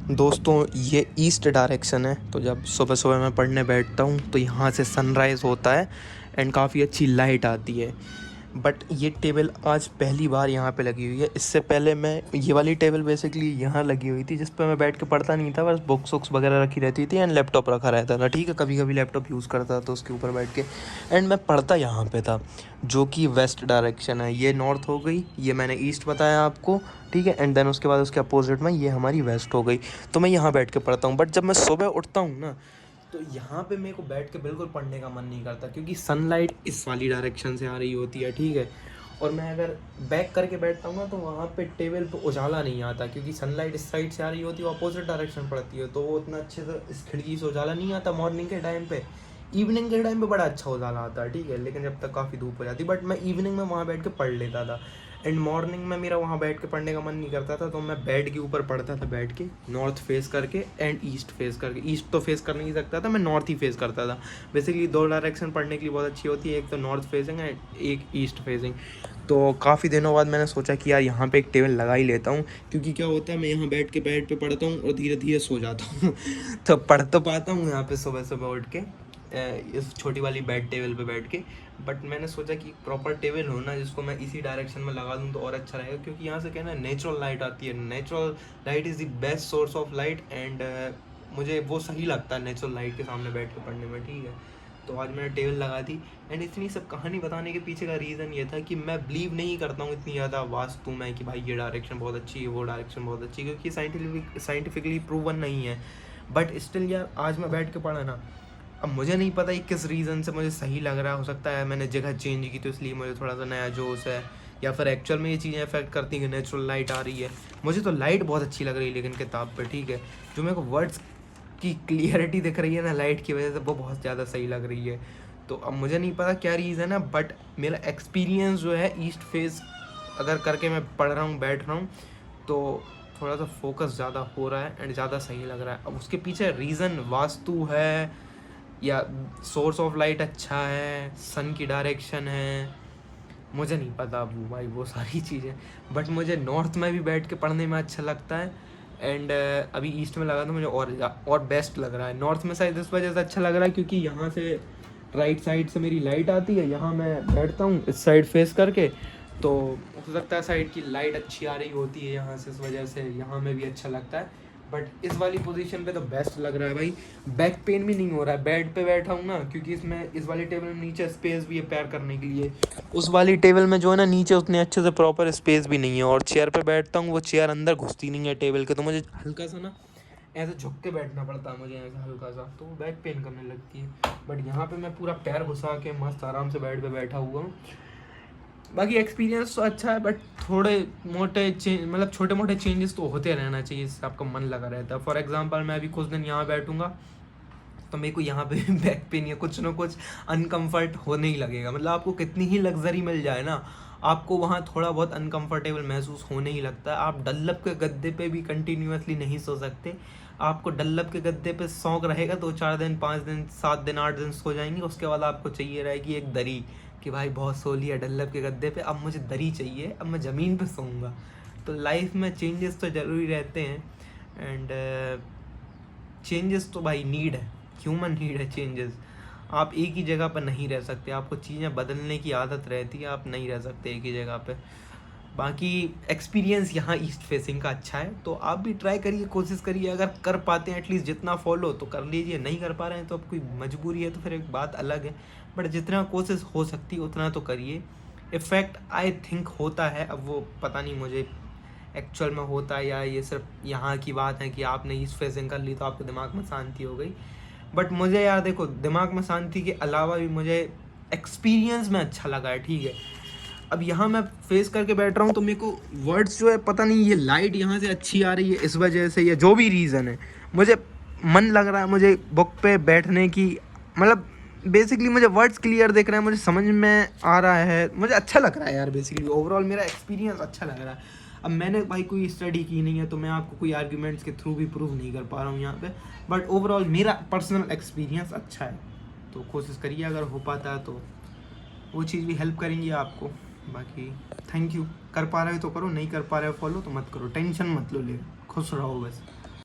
दोस्तों ये east direction है, तो जब सुबह सुबह मैं पढ़ने बैठता हूँ तो यहाँ से सनराइज़ होता है एंड काफ़ी अच्छी लाइट आती है। बट ये टेबल आज पहली बार यहाँ पे लगी हुई है। इससे पहले मैं ये वाली टेबल बेसिकली यहाँ लगी हुई थी जिस पे मैं बैठ के पढ़ता नहीं था, बस बुक्स वुक्स वगैरह रखी रहती थी एंड लैपटॉप रखा रहता था। ठीक है, कभी कभी लैपटॉप यूज़ करता था उसके ऊपर बैठ के एंड मैं पढ़ता यहाँ पे था, जो कि वेस्ट डायरेक्शन है। ये नॉर्थ हो गई, ये मैंने ईस्ट बताया आपको। ठीक है, एंड देन उसके बाद उसके अपोजिट में ये हमारी वेस्ट हो गई। तो मैं यहाँ बैठ के पढ़ता हूँ। बट जब मैं सुबह उठता हूँ ना, तो यहाँ पे मेरे को बैठ के बिल्कुल पढ़ने का मन नहीं करता, क्योंकि सनलाइट इस वाली डायरेक्शन से आ रही होती है। ठीक है, और मैं अगर बैक करके बैठता हूँ ना, तो वहाँ पे टेबल पे उजाला नहीं आता, क्योंकि सनलाइट इस साइड से आ रही होती है, अपोजिट डायरेक्शन पड़ती है, तो वो उतना अच्छे से इस खिड़की से उजाला नहीं आता मॉर्निंग के टाइम पे। इवनिंग के टाइम पे बड़ा अच्छा उजाला आता है। ठीक है, लेकिन जब तक काफ़ी धूप हो जाती, बट मैं इवनिंग में वहाँ बैठ के पढ़ लेता था। एंड मॉर्निंग में मेरा वहाँ बैठ के पढ़ने का मन नहीं करता था, तो मैं बेड के ऊपर पढ़ता था बैठ के, नॉर्थ फेस करके एंड ईस्ट फेस करके। ईस्ट तो फेस कर नहीं सकता था, मैं नॉर्थ ही फेस करता था। बेसिकली दो डायरेक्शन पढ़ने के लिए बहुत अच्छी होती है, एक तो नॉर्थ फेसिंग है, एक ईस्ट फेसिंग। तो काफ़ी दिनों बाद मैंने सोचा कि यार यहाँ पे एक टेबल लगा ही लेता हूँ, क्योंकि क्या होता है, मैं यहाँ बैठ के बेड पे पढ़ता हूँ और धीरे धीरे सो जाता हूँ तो पढ़ तो पाता हूँ यहाँ पे सुबह सुबह उठ के इस छोटी वाली बेड टेबल पे बैठ के। बट मैंने सोचा कि प्रॉपर टेबल हो ना, जिसको मैं इसी डायरेक्शन में लगा दूँ तो और अच्छा रहेगा, क्योंकि यहाँ से क्या है ना, नेचुरल लाइट आती है। Natural light is the best source of light and मुझे वो सही लगता है नेचुरल लाइट के सामने बैठ के पढ़ने में। ठीक है, तो आज मैंने टेबल लगा दी। एंड इतनी सब कहानी बताने के पीछे का रीज़न ये था कि मैं बिलीव नहीं करता हूँ इतनी ज़्यादा वास्तु में कि भाई ये डायरेक्शन बहुत अच्छी है, वो डायरेक्शन बहुत अच्छी है, क्योंकि साइंटिफिकली प्रूवन नहीं है। बट स्टिल यार, आज मैं बैठ के पढ़ा ना, अब मुझे नहीं पता ये किस रीज़न से मुझे सही लग रहा है। हो सकता है मैंने जगह चेंज की तो इसलिए मुझे थोड़ा सा नया जोश है, या फिर एक्चुअल में ये चीज़ें अफेक्ट करती हैं कि नेचुरल लाइट आ रही है। मुझे तो लाइट बहुत अच्छी लग रही है लेकिन किताब पे। ठीक है, जो मेरे को वर्ड्स की क्लियरिटी दिख रही है ना लाइट की वजह से, वो बहुत ज़्यादा सही लग रही है। तो अब मुझे नहीं पता क्या रीज़न है, बट मेरा एक्सपीरियंस जो है ईस्ट फेस अगर करके मैं पढ़ रहा हूँ, बैठ रहा हूँ, तो थोड़ा सा फोकस ज़्यादा हो रहा है एंड ज़्यादा सही लग रहा है। अब उसके पीछे रीज़न वास्तु है या सोर्स ऑफ लाइट अच्छा है, सन की डायरेक्शन है, मुझे नहीं पता वो भाई, वो सारी चीज़ें। बट मुझे नॉर्थ में भी बैठ के पढ़ने में अच्छा लगता है एंड अभी ईस्ट में लगा तो मुझे और बेस्ट लग रहा है। नॉर्थ में शायद इस वजह से अच्छा लग रहा है क्योंकि यहाँ से राइट साइड से मेरी लाइट आती है, यहाँ मैं बैठता हूँ इस साइड फेस करके, तो हो सकता है साइड की लाइट अच्छी आ रही होती है यहाँ से, इस वजह से यहाँ में भी अच्छा लगता है। बट इस वाली पोजीशन पे तो बेस्ट लग रहा है भाई। बैक पेन भी नहीं हो रहा है, बेड पे बैठा हूँ ना, क्योंकि इसमें इस वाली टेबल में नीचे स्पेस भी है पैर करने के लिए। उस वाली टेबल में जो है ना, नीचे उतने अच्छे से प्रॉपर स्पेस भी नहीं है, और चेयर पे बैठता हूँ वो चेयर अंदर घुसती नहीं है टेबल के, तो मुझे हल्का सा ना ऐसे झुक के बैठना पड़ता है मुझे, ऐसा हल्का सा, तो वो बैक पेन करने लगती है। बट यहाँ पे मैं पूरा पैर घुसा के मस्त आराम से बेड पे बैठा हुआ हूँ। बाकी एक्सपीरियंस तो अच्छा है, बट थोड़े मोटे चेंज, मतलब छोटे मोटे चेंजेस तो होते रहना चाहिए, इससे आपका मन लगा रहता है। फॉर एग्जांपल मैं अभी कुछ दिन यहाँ बैठूंगा तो मेरे को यहाँ पे बैक पेन या कुछ ना कुछ अनकम्फर्ट होने ही लगेगा। मतलब आपको कितनी ही लग्जरी मिल जाए ना, आपको वहाँ थोड़ा बहुत अनकम्फर्टेबल महसूस होने ही लगता है। आप डल्लब के गद्दे पे भी कंटिन्यूसली नहीं सो सकते। आपको डल्लब के गद्दे पे शौक रहेगा तो 4 दिन 5 दिन 7 दिन 8 दिन सो जाएंगे, उसके बाद आपको चाहिए रहेगी एक दरी, कि भाई बहुत सो लिया डल्लब के गद्दे पे, अब मुझे दरी चाहिए, अब मैं ज़मीन पे सोऊंगा। तो लाइफ में चेंजेस तो ज़रूरी रहते हैं एंड चेंजेस तो भाई नीड है, ह्यूमन नीड है चेंजेस। आप एक ही जगह पर नहीं रह सकते, आपको चीज़ें बदलने की आदत रहती है, आप नहीं रह सकते एक ही जगह पे। बाकी एक्सपीरियंस यहाँ ईस्ट फेसिंग का अच्छा है, तो आप भी ट्राई करिए, कोशिश करिए। अगर कर पाते हैं एटलीस्ट जितना फॉलो तो कर लीजिए, नहीं कर पा रहे हैं तो अब कोई मजबूरी है तो फिर एक बात अलग है। बट जितना कोशिश हो सकती है उतना तो करिए। इफ़ेक्ट आई थिंक होता है, अब वो पता नहीं मुझे एक्चुअल में होता है या ये सिर्फ यहाँ की बात है कि आपने ईस्ट फेसिंग कर ली तो आपके दिमाग में शांति हो गई। बट मुझे यार देखो, दिमाग में शांति के अलावा भी मुझे एक्सपीरियंस में अच्छा लगा है। ठीक है, अब यहाँ मैं फेस करके बैठ रहा हूँ तो मेरे को वर्ड्स जो है, पता नहीं ये लाइट यहाँ से अच्छी आ रही है इस वजह से, या जो भी रीज़न है, मुझे मन लग रहा है मुझे बुक पे बैठने की। मतलब बेसिकली मुझे वर्ड्स क्लियर दिख रहे हैं, मुझे समझ में आ रहा है, मुझे अच्छा लग रहा है यार। बेसिकली ओवरऑल मेरा एक्सपीरियंस अच्छा लग रहा है। अब मैंने भाई कोई स्टडी की नहीं है, तो मैं आपको कोई आर्ग्यूमेंट्स के थ्रू भी प्रूव नहीं कर पा रहा हूँ यहाँ पे। बट ओवरऑल मेरा पर्सनल एक्सपीरियंस अच्छा है, तो कोशिश करिए अगर हो पाता है तो वो चीज़ भी हेल्प करेंगी आपको। बाकी थैंक यू, कर पा रहे हो तो करो, नहीं कर पा रहे हो फॉलो तो मत करो, टेंशन मत लो, ले खुश रहो बस।